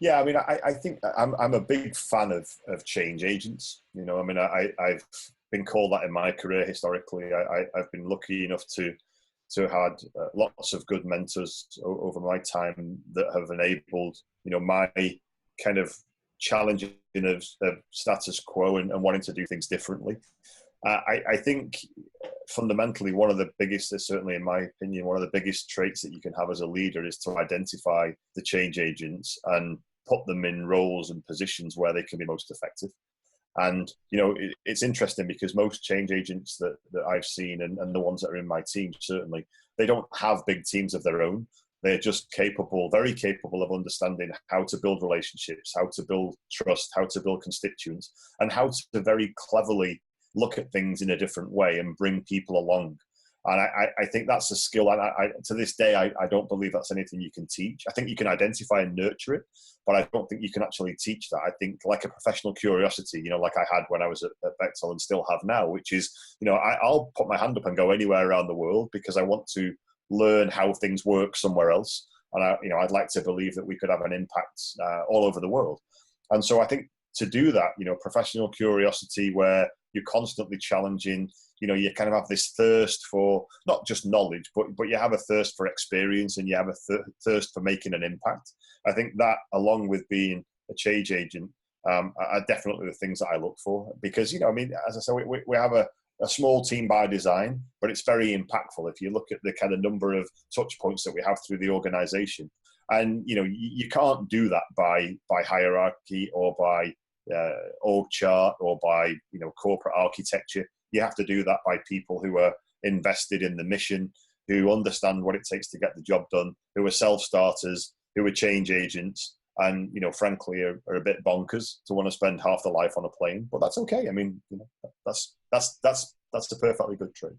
Yeah, I mean, I think I'm a big fan of change agents. You know, I mean, I've been called that in my career historically. I've been lucky enough to have had lots of good mentors over my time that have enabled, you know, my kind of challenging of status quo and wanting to do things differently. I think fundamentally one of the biggest, certainly in my opinion, one of the biggest traits that you can have as a leader is to identify the change agents and put them in roles and positions where they can be most effective. And, you know, it's interesting because most change agents that I've seen and the ones that are in my team, certainly, they don't have big teams of their own. They're just capable, very capable of understanding how to build relationships, how to build trust, how to build constituents, and how to very cleverly look at things in a different way and bring people along. And I think that's a skill. And to this day, I don't believe that's anything you can teach. I think you can identify and nurture it, but I don't think you can actually teach that. I think like a professional curiosity, you know, like I had when I was at Bechtel and still have now, which is, you know, I'll put my hand up and go anywhere around the world because I want to learn how things work somewhere else. And I'd like to believe that we could have an impact all over the world. And so I think to do that, you know, professional curiosity where you're constantly challenging, you know, you kind of have this thirst for not just knowledge, but you have a thirst for experience and you have a thirst for making an impact. I think that, along with being a change agent, are definitely the things that I look for. Because, you know, I mean, as I said, we have a small team by design, but it's very impactful if you look at the kind of number of touch points that we have through the organization. And, you know, you can't do that by hierarchy or by org chart or by, you know, corporate architecture. You have to do that by people who are invested in the mission, who understand what it takes to get the job done, who are self-starters, who are change agents, and, you know, frankly, are a bit bonkers to want to spend half their life on a plane. But that's okay. I mean, you know, that's a perfectly good trait.